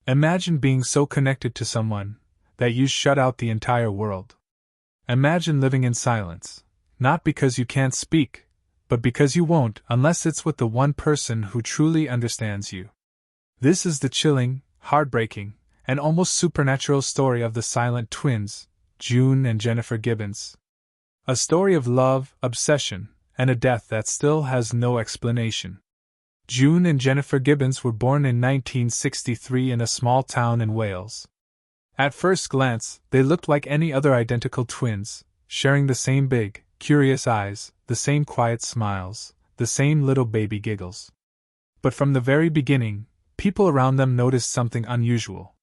Imagine being so connected to someone that you shut out the entire world. Imagine living in silence, not because you can't speak, but because you won't unless it's with the one person who truly understands you. This is the chilling, heartbreaking, and almost supernatural story of the silent twins, June and Jennifer Gibbons. A story of love, obsession, and a death that still has no explanation. June and Jennifer Gibbons were born in 1963 in a small town in Wales. At first glance, they looked like any other identical twins, sharing the same big, curious eyes, the same quiet smiles, the same little baby giggles. But from the very beginning, people around them noticed something unusual.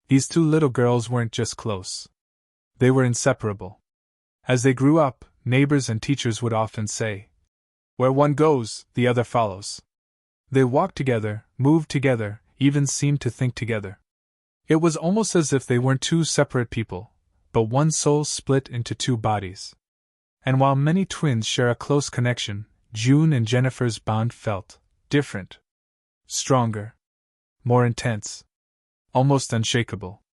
These two little girls weren't just close. They were inseparable. As they grew up, neighbors and teachers would often say, "Where one goes, the other follows." They walked together, moved together, even seemed to think together. It was almost as if they weren't two separate people, but one soul split into two bodies. And while many twins share a close connection, June and Jennifer's bond felt different. Stronger. More intense. Almost unshakable.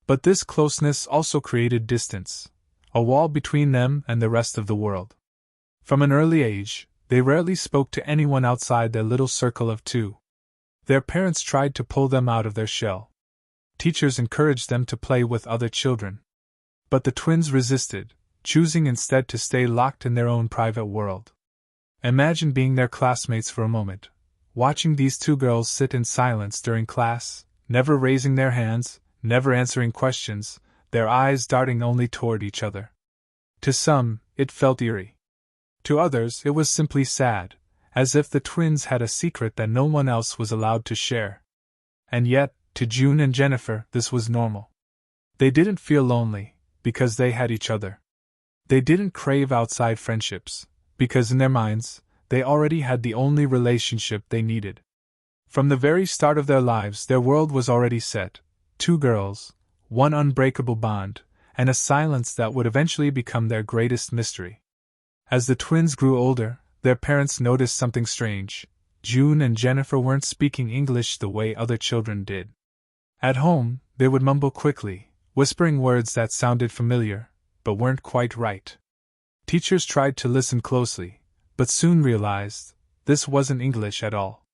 But this closeness also created distance, a wall between them and the rest of the world. From an early age, they rarely spoke to anyone outside their little circle of two. Their parents tried to pull them out of their shell. Teachers encouraged them to play with other children. But the twins resisted, choosing instead to stay locked in their own private world. Imagine being their classmates for a moment, watching these two girls sit in silence during class, never raising their hands, never answering questions, their eyes darting only toward each other. To some, it felt eerie. To others, it was simply sad, as if the twins had a secret that no one else was allowed to share. And yet, to June and Jennifer, this was normal. They didn't feel lonely, because they had each other. They didn't crave outside friendships, because in their minds, they already had the only relationship they needed. From the very start of their lives, their world was already set: two girls, one unbreakable bond, and a silence that would eventually become their greatest mystery. As the twins grew older, their parents noticed something strange. June and Jennifer weren't speaking English the way other children did. At home, they would mumble quickly, whispering words that sounded familiar, but weren't quite right. Teachers tried to listen closely, but soon realized this wasn't English at all.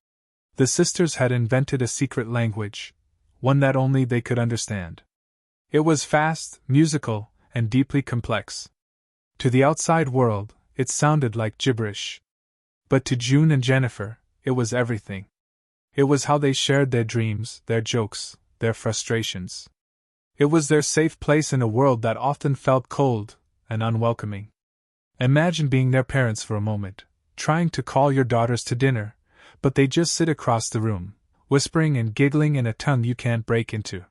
The sisters had invented a secret language, one that only they could understand. It was fast, musical, and deeply complex. To the outside world, it sounded like gibberish. But to June and Jennifer, it was everything. It was how they shared their dreams, their jokes, their frustrations. It was their safe place in a world that often felt cold and unwelcoming. Imagine being their parents for a moment, trying to call your daughters to dinner, but they just sit across the room, whispering and giggling in a tongue you can't break into.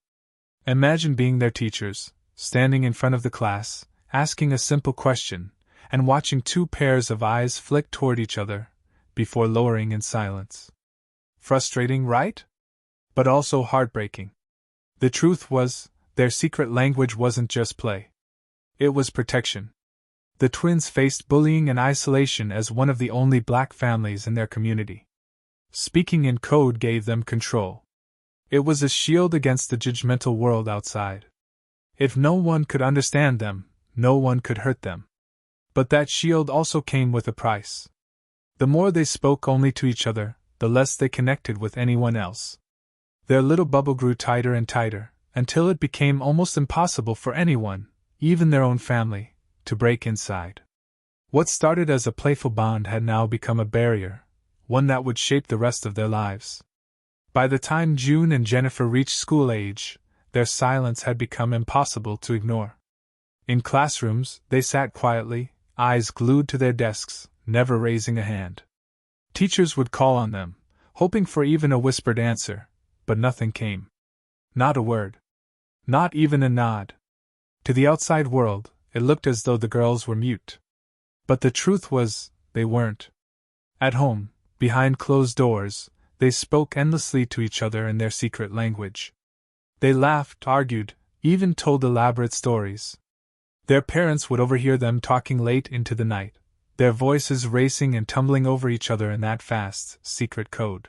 Imagine being their teachers, standing in front of the class, asking a simple question, and watching two pairs of eyes flick toward each other, before lowering in silence. Frustrating, right? But also heartbreaking. The truth was, their secret language wasn't just play. It was protection. The twins faced bullying and isolation as one of the only black families in their community. Speaking in code gave them control. It was a shield against the judgmental world outside. If no one could understand them, no one could hurt them. But that shield also came with a price. The more they spoke only to each other, the less they connected with anyone else. Their little bubble grew tighter and tighter, until it became almost impossible for anyone, even their own family, to break inside. What started as a playful bond had now become a barrier, one that would shape the rest of their lives. By the time June and Jennifer reached school age, their silence had become impossible to ignore. In classrooms, they sat quietly, eyes glued to their desks, never raising a hand. Teachers would call on them, hoping for even a whispered answer, but nothing came. Not a word. Not even a nod. To the outside world, it looked as though the girls were mute. But the truth was, they weren't. At home, behind closed doors, they spoke endlessly to each other in their secret language. They laughed, argued, even told elaborate stories. Their parents would overhear them talking late into the night, their voices racing and tumbling over each other in that fast, secret code.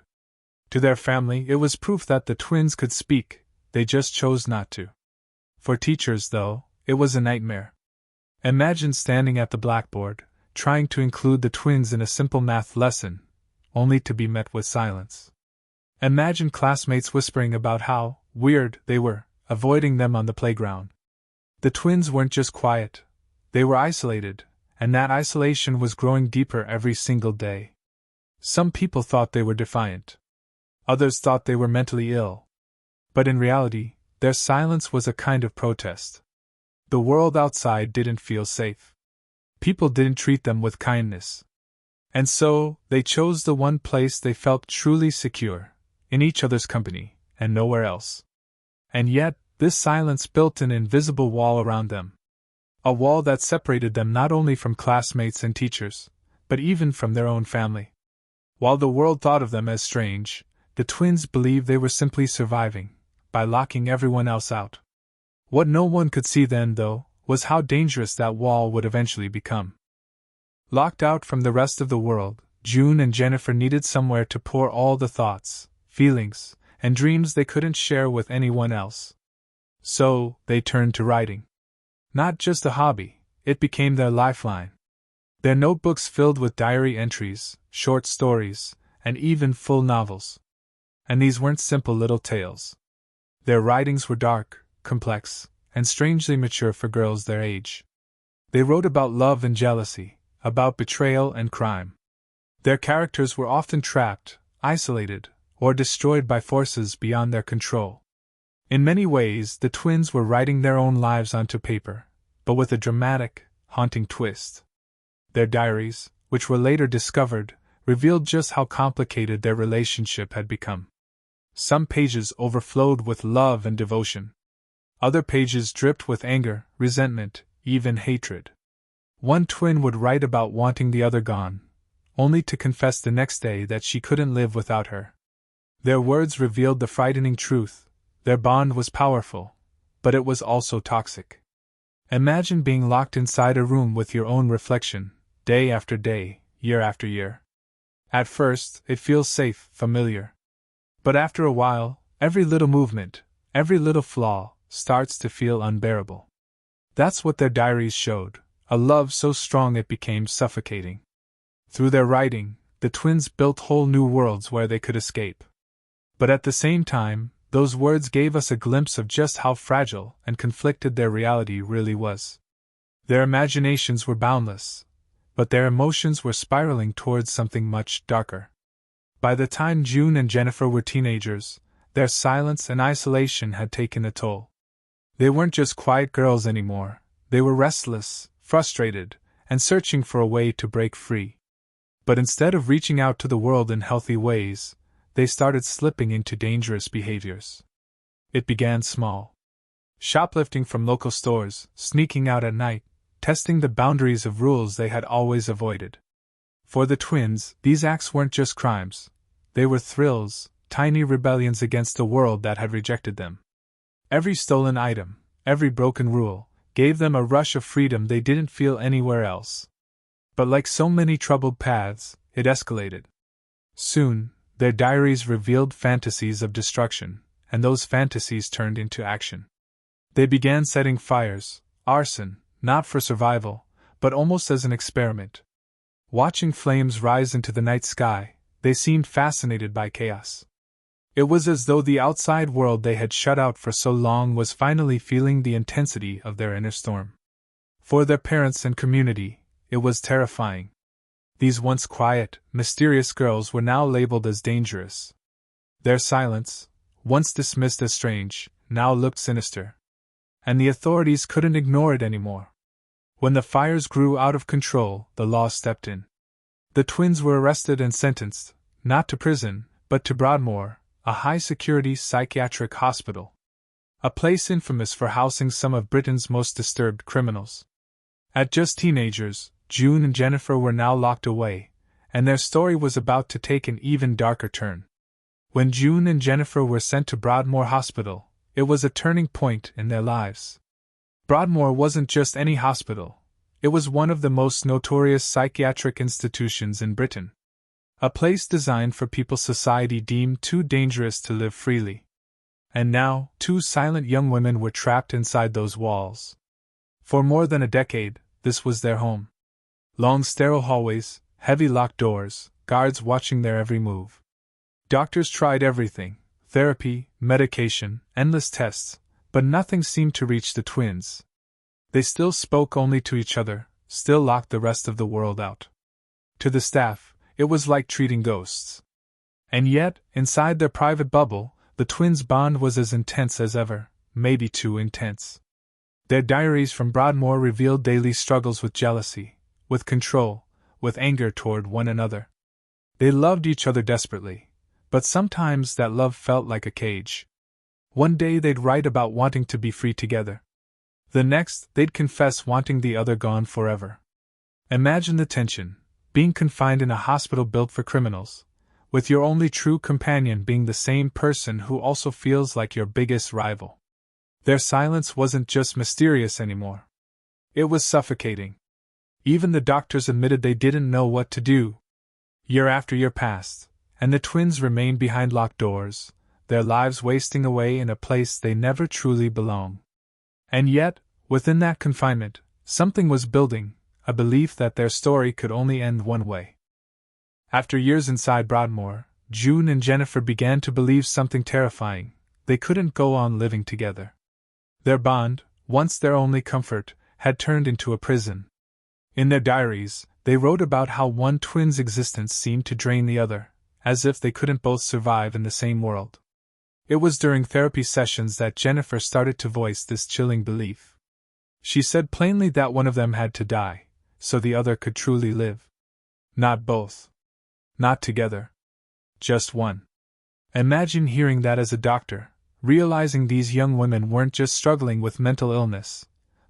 To their family, it was proof that the twins could speak, they just chose not to. For teachers, though, it was a nightmare. Imagine standing at the blackboard, trying to include the twins in a simple math lesson, only to be met with silence. Imagine classmates whispering about how weird they were, avoiding them on the playground. The twins weren't just quiet, they were isolated, and that isolation was growing deeper every single day. Some people thought they were defiant. Others thought they were mentally ill. But in reality, their silence was a kind of protest. The world outside didn't feel safe. People didn't treat them with kindness. And so, they chose the one place they felt truly secure, in each other's company, and nowhere else. And yet, this silence built an invisible wall around them. A wall that separated them not only from classmates and teachers, but even from their own family. While the world thought of them as strange, the twins believed they were simply surviving, by locking everyone else out. What no one could see then, though, was how dangerous that wall would eventually become. Locked out from the rest of the world, June and Jennifer needed somewhere to pour all the thoughts, feelings, and dreams they couldn't share with anyone else. So, they turned to writing. Not just a hobby, it became their lifeline. Their notebooks filled with diary entries, short stories, and even full novels. And these weren't simple little tales. Their writings were dark, complex, and strangely mature for girls their age. They wrote about love and jealousy, about betrayal and crime. Their characters were often trapped, isolated, or destroyed by forces beyond their control. In many ways, the twins were writing their own lives onto paper, but with a dramatic, haunting twist. Their diaries, which were later discovered, revealed just how complicated their relationship had become. Some pages overflowed with love and devotion. Other pages dripped with anger, resentment, even hatred. One twin would write about wanting the other gone, only to confess the next day that she couldn't live without her. Their words revealed the frightening truth: their bond was powerful, but it was also toxic. Imagine being locked inside a room with your own reflection, day after day, year after year. At first, it feels safe, familiar. But after a while, every little movement, every little flaw, starts to feel unbearable. That's what their diaries showed, a love so strong it became suffocating. Through their writing, the twins built whole new worlds where they could escape. But at the same time, those words gave us a glimpse of just how fragile and conflicted their reality really was. Their imaginations were boundless, but their emotions were spiraling towards something much darker. By the time June and Jennifer were teenagers, their silence and isolation had taken a toll. They weren't just quiet girls anymore, they were restless, frustrated, and searching for a way to break free. But instead of reaching out to the world in healthy ways, they started slipping into dangerous behaviors. It began small. Shoplifting from local stores, sneaking out at night, testing the boundaries of rules they had always avoided. For the twins, these acts weren't just crimes. They were thrills, tiny rebellions against a world that had rejected them. Every stolen item, every broken rule, gave them a rush of freedom they didn't feel anywhere else. But like so many troubled paths, it escalated. Soon, their diaries revealed fantasies of destruction, and those fantasies turned into action. They began setting fires, arson, not for survival, but almost as an experiment. Watching flames rise into the night sky, they seemed fascinated by chaos. It was as though the outside world they had shut out for so long was finally feeling the intensity of their inner storm. For their parents and community, it was terrifying. These once quiet, mysterious girls were now labeled as dangerous. Their silence, once dismissed as strange, now looked sinister. And the authorities couldn't ignore it anymore. When the fires grew out of control, the law stepped in. The twins were arrested and sentenced, not to prison, but to Broadmoor, a high-security psychiatric hospital. A place infamous for housing some of Britain's most disturbed criminals. At just teenagers, June and Jennifer were now locked away, and their story was about to take an even darker turn. When June and Jennifer were sent to Broadmoor Hospital, it was a turning point in their lives. Broadmoor wasn't just any hospital, it was one of the most notorious psychiatric institutions in Britain. A place designed for people society deemed too dangerous to live freely. And now, two silent young women were trapped inside those walls. For more than a decade, this was their home. Long sterile hallways, heavy locked doors, guards watching their every move. Doctors tried everything: therapy, medication, endless tests, but nothing seemed to reach the twins. They still spoke only to each other, still locked the rest of the world out. To the staff, it was like treating ghosts. And yet, inside their private bubble, the twins' bond was as intense as ever, maybe too intense. Their diaries from Broadmoor revealed daily struggles with jealousy, with control, with anger toward one another. They loved each other desperately, but sometimes that love felt like a cage. One day they'd write about wanting to be free together. The next, they'd confess wanting the other gone forever. Imagine the tension, being confined in a hospital built for criminals, with your only true companion being the same person who also feels like your biggest rival. Their silence wasn't just mysterious anymore. It was suffocating. Even the doctors admitted they didn't know what to do. Year after year passed, and the twins remained behind locked doors, their lives wasting away in a place they never truly belonged. And yet, within that confinement, something was building, a belief that their story could only end one way. After years inside Broadmoor, June and Jennifer began to believe something terrifying: they couldn't go on living together. Their bond, once their only comfort, had turned into a prison. In their diaries, they wrote about how one twin's existence seemed to drain the other, as if they couldn't both survive in the same world. It was during therapy sessions that Jennifer started to voice this chilling belief. She said plainly that one of them had to die, so the other could truly live. Not both. Not together. Just one. Imagine hearing that as a doctor, realizing these young women weren't just struggling with mental illness,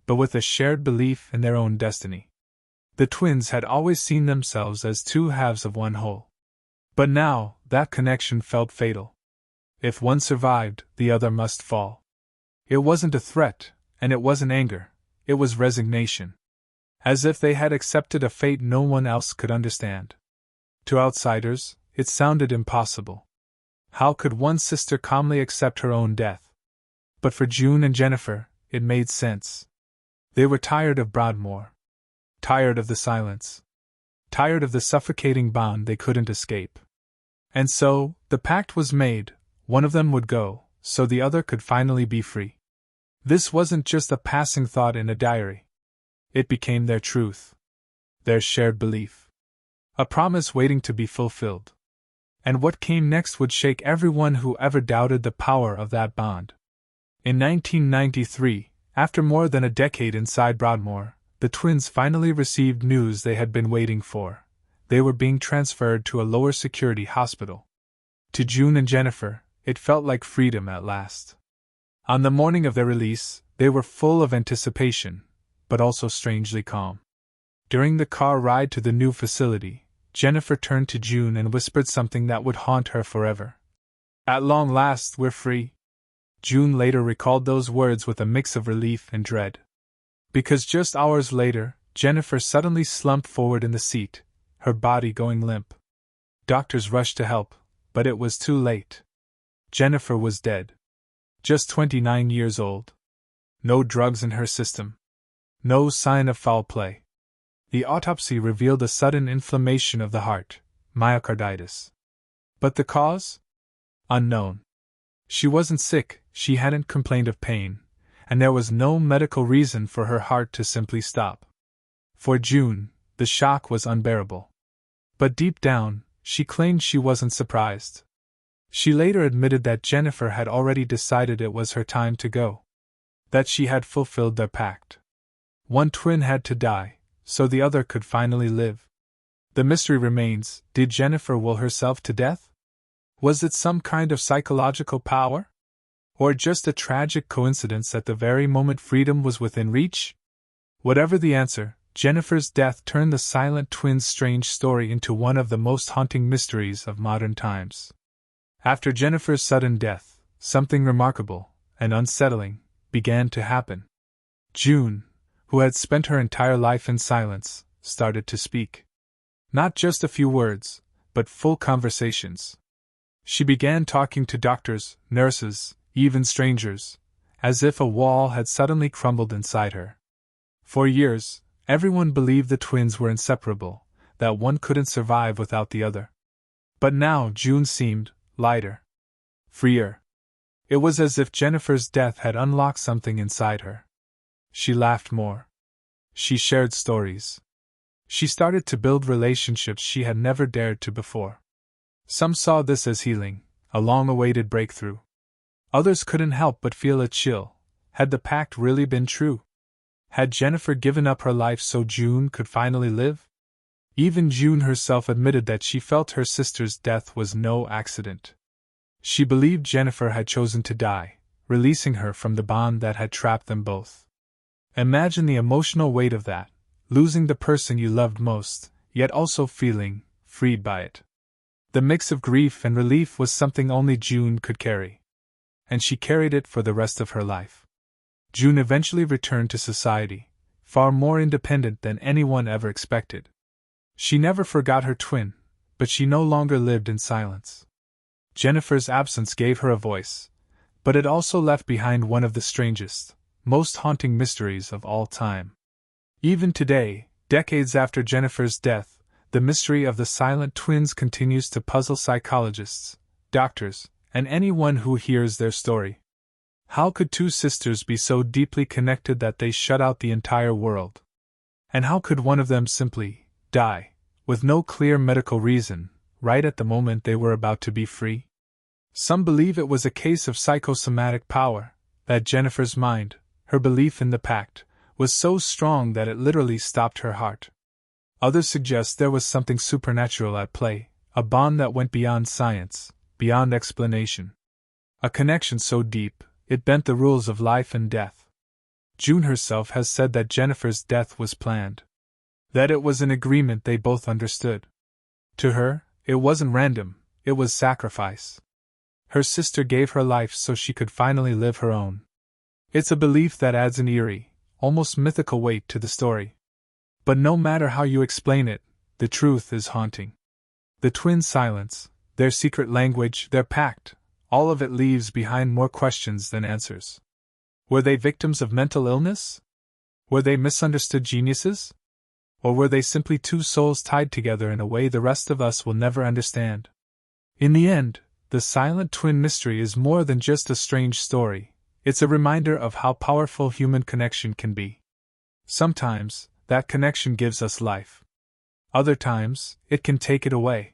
but with a shared belief in their own destiny. The twins had always seen themselves as two halves of one whole. But now, that connection felt fatal. If one survived, the other must fall. It wasn't a threat, and it wasn't anger, it was resignation. As if they had accepted a fate no one else could understand. To outsiders, it sounded impossible. How could one sister calmly accept her own death? But for June and Jennifer, it made sense. They were tired of Broadmoor. Tired of the silence. Tired of the suffocating bond they couldn't escape. And so, the pact was made: one of them would go, so the other could finally be free. This wasn't just a passing thought in a diary. It became their truth. Their shared belief. A promise waiting to be fulfilled. And what came next would shake everyone who ever doubted the power of that bond. In 1993, after more than a decade inside Broadmoor, the twins finally received news they had been waiting for. They were being transferred to a lower security hospital. To June and Jennifer, it felt like freedom at last. On the morning of their release, they were full of anticipation, but also strangely calm. During the car ride to the new facility, Jennifer turned to June and whispered something that would haunt her forever. "At long last, we're free." June later recalled those words with a mix of relief and dread. Because just hours later, Jennifer suddenly slumped forward in the seat, her body going limp. Doctors rushed to help, but it was too late. Jennifer was dead. Just 29 years old. No drugs in her system. No sign of foul play. The autopsy revealed a sudden inflammation of the heart, myocarditis. But the cause? Unknown. She wasn't sick, she hadn't complained of pain, and there was no medical reason for her heart to simply stop. For June, the shock was unbearable. But deep down, she claimed she wasn't surprised. She later admitted that Jennifer had already decided it was her time to go. That she had fulfilled their pact. One twin had to die, so the other could finally live. The mystery remains: did Jennifer will herself to death? Was it some kind of psychological power? Or just a tragic coincidence at the very moment freedom was within reach? Whatever the answer, Jennifer's death turned the silent twins' strange story into one of the most haunting mysteries of modern times. After Jennifer's sudden death, something remarkable and unsettling began to happen. June, who had spent her entire life in silence, started to speak. Not just a few words, but full conversations. She began talking to doctors, nurses, even strangers, as if a wall had suddenly crumbled inside her. For years, everyone believed the twins were inseparable, that one couldn't survive without the other. But now June seemed lighter, freer. It was as if Jennifer's death had unlocked something inside her. She laughed more. She shared stories. She started to build relationships she had never dared to before. Some saw this as healing, a long-awaited breakthrough. Others couldn't help but feel a chill. Had the pact really been true? Had Jennifer given up her life so June could finally live? Even June herself admitted that she felt her sister's death was no accident. She believed Jennifer had chosen to die, releasing her from the bond that had trapped them both. Imagine the emotional weight of that, losing the person you loved most, yet also feeling freed by it. The mix of grief and relief was something only June could carry. And she carried it for the rest of her life. June eventually returned to society, far more independent than anyone ever expected. She never forgot her twin, but she no longer lived in silence. Jennifer's absence gave her a voice, but it also left behind one of the strangest, most haunting mysteries of all time. Even today, decades after Jennifer's death, the mystery of the silent twins continues to puzzle psychologists, doctors, and anyone who hears their story. How could two sisters be so deeply connected that they shut out the entire world? And how could one of them simply die, with no clear medical reason, right at the moment they were about to be free? Some believe it was a case of psychosomatic power, that Jennifer's mind, her belief in the pact, was so strong that it literally stopped her heart. Others suggest there was something supernatural at play, a bond that went beyond science, beyond explanation. A connection so deep, it bent the rules of life and death. June herself has said that Jennifer's death was planned. That it was an agreement they both understood. To her, it wasn't random, it was sacrifice. Her sister gave her life so she could finally live her own. It's a belief that adds an eerie, almost mythical weight to the story. But no matter how you explain it, the truth is haunting. The twins' silence, their secret language, their pact, all of it leaves behind more questions than answers. Were they victims of mental illness? Were they misunderstood geniuses? Or were they simply two souls tied together in a way the rest of us will never understand? In the end, the silent twin mystery is more than just a strange story. It's a reminder of how powerful human connection can be. Sometimes, that connection gives us life. Other times, it can take it away.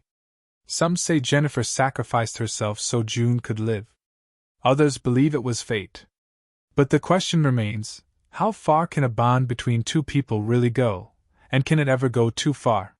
Some say Jennifer sacrificed herself so June could live. Others believe it was fate. But the question remains, how far can a bond between two people really go, and can it ever go too far?